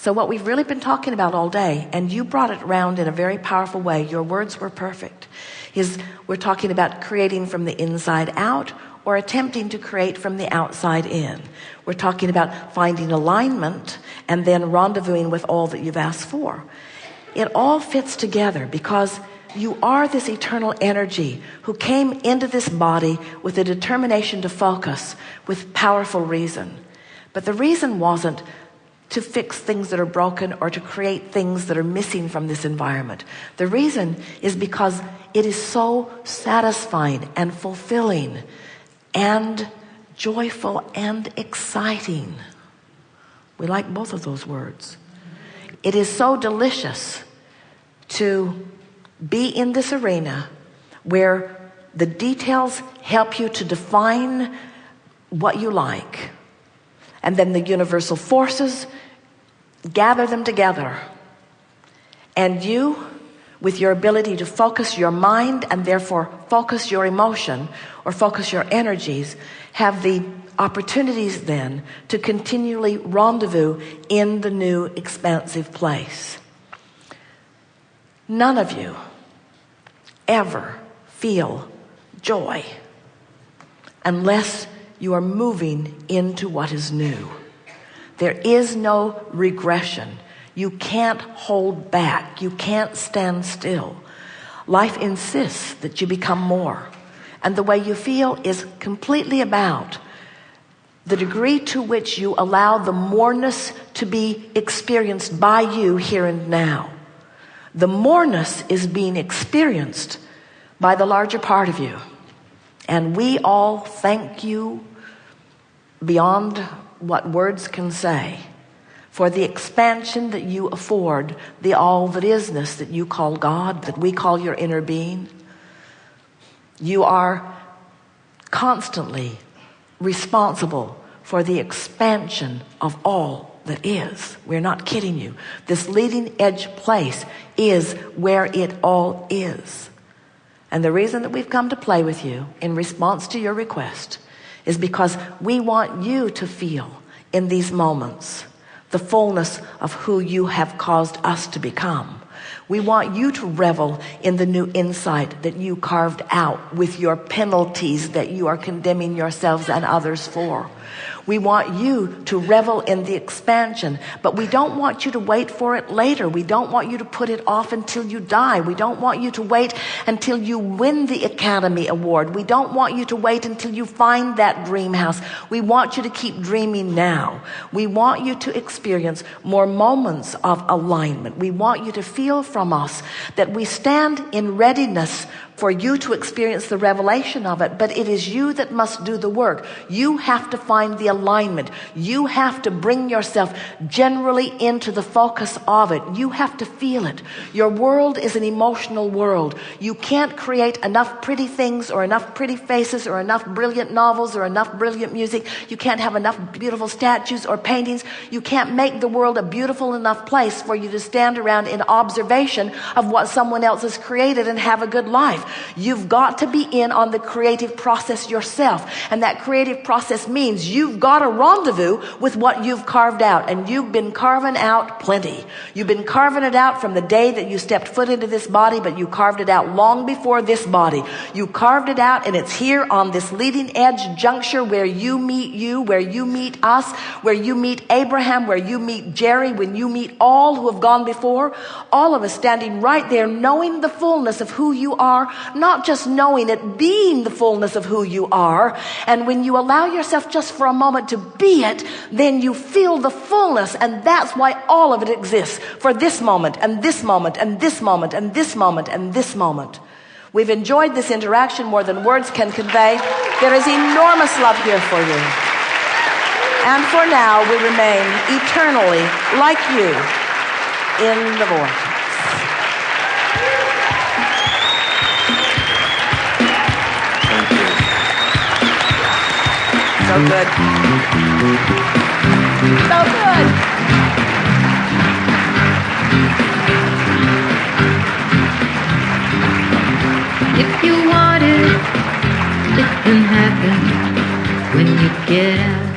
So what we've really been talking about all day, and you brought it around in a very powerful way, your words were perfect, is we're talking about creating from the inside out or attempting to create from the outside in. We're talking about finding alignment and then rendezvousing with all that you've asked for. It all fits together because you are this eternal energy who came into this body with a determination to focus with powerful reason. But the reason wasn't to fix things that are broken or to create things that are missing from this environment. The reason is because it is so satisfying and fulfilling and joyful and exciting. We like both of those words. It is so delicious to be in this arena where the details help you to define what you like, and then the universal forces gather them together, and you, with your ability to focus your mind and therefore focus your emotion or focus your energies, have the opportunities then to continually rendezvous in the new expansive place. None of you ever feel joy unless you are moving into what is new. There is no regression. You can't hold back. You can't stand still. Life insists that you become more. And the way you feel is completely about the degree to which you allow the moreness to be experienced by you here and now. The moreness is being experienced by the larger part of you. And we all thank you beyond what words can say for the expansion that you afford the all that isness that you call God, that we call your inner being. You are constantly responsible for the expansion of all that is. We're not kidding you. This leading edge place is where it all is. And the reason that we've come to play with you in response to your request is because we want you to feel in these moments the fullness of who you have caused us to become. We want you to revel in the new insight that you carved out with your penalties that you are condemning yourselves and others for. We want you to revel in the expansion, but we don't want you to wait for it later. We don't want you to put it off until you die. We don't want you to wait until you win the Academy Award. We don't want you to wait until you find that dream house. We want you to keep dreaming now. We want you to experience more moments of alignment. We want you to feel from us that we stand in readiness for you to experience the revelation of it, but it is you that must do the work. You have to find the alignment. You have to bring yourself generally into the focus of it. You have to feel it. Your world is an emotional world. You can't create enough pretty things or enough pretty faces or enough brilliant novels or enough brilliant music. You can't have enough beautiful statues or paintings. You can't make the world a beautiful enough place for you to stand around in observation of what someone else has created and have a good life. You've got to be in on the creative process yourself. And that creative process means you've got to rendezvous with what you've carved out. And you've been carving out plenty. You've been carving it out from the day that you stepped foot into this body, but you carved it out long before this body. You carved it out, and it's here on this leading edge juncture where you, where you meet us, where you meet Abraham, where you meet Jerry, when you meet all who have gone before, all of us standing right there knowing the fullness of who you are, not just knowing it, being the fullness of who you are. And when you allow yourself just for a moment to be it, then you feel the fullness, and that's why all of it exists, for this moment and this moment and this moment and this moment and this moment. We've enjoyed this interaction more than words can convey. There is enormous love here for you. And for now, we remain eternally like you in the vortex. So good. So good. If you want it, it can happen when you get out.